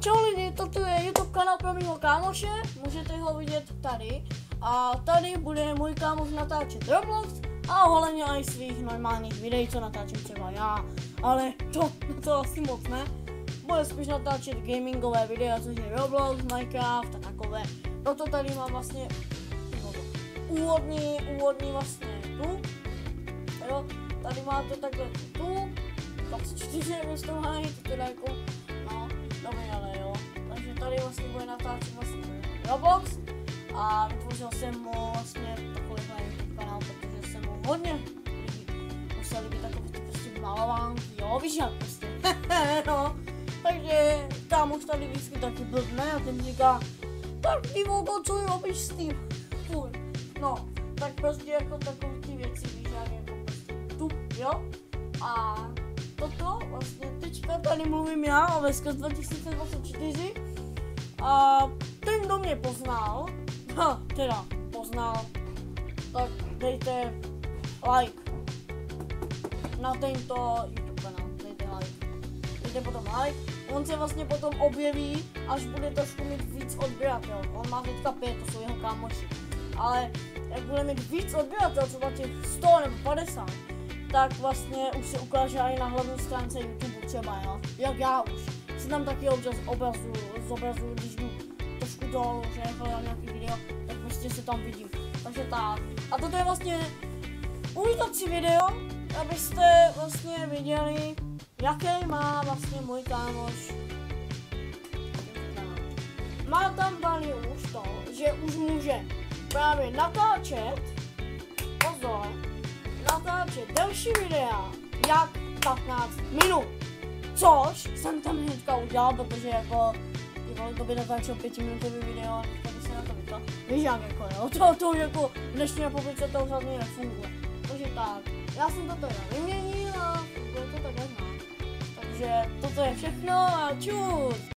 Čau lidi, toto je YouTube kanál pro mýho kámoše, můžete ho vidět tady. A tady bude můj kámoš natáčet Roblox a ohledně i svých normálních videí, co natáčím třeba já. Ale to asi moc ne. Bude spíš natáčet gamingové videa, což je Roblox, Minecraft a takové. Proto tady mám vlastně úvodní vlastně tu. Jo, tady máte takhle tu. 24 místo mají, to teda jako, no, dobrý, ale jo. Takže tady vlastně bude natáčet vlastně Roblox a vytvořil jsem mu vlastně takovýhle YouTube kanál, protože jsem mu hodně lidí museli být takové ty prostě malovánky, jo, víš jak prostě, no. Takže kámoš tady vždycky taky blbne a ten říká, tak ty vogo, co robíš s tím? Furt. No, tak prostě jako takové ty věci, víš jak, jako prostě YouTube, jo. A toto vlastně teďka tady mluvím já o Veskas 2024 a ten, kdo mě poznal, tak dejte like na tento YouTube kanál, dejte like, dejte potom like, on se vlastně potom objeví, až bude trošku mít víc odběratel, on má teďka 5, to jsou jeho kámoši, ale jak bude mít víc odběratel, třeba těch 100 nebo 50, tak vlastně už se ukáže i na hlavní stránce YouTube třeba, jo? Jak já už. Si tam taky občas zobrazuju, když jdu trošku dolů, že hledám nějaký video, tak prostě se tam vidím. Takže tak. A toto je vlastně uvítací video, abyste vlastně viděli, jaký má vlastně můj kámoš. Má tam daný už to, že už může právě natáčet, pozor, natáčet další videa, jak 15 minut, což jsem tam hnedka udělal, protože jako, to by natáčel 5minutový video a teďka by se na to vykal, víš jak jako jo, to jako v dnešní republice to už hlavně nefunguje, takže tak, já jsem to teda vyměnil a funguje to tak jak má, takže toto je všechno a čus!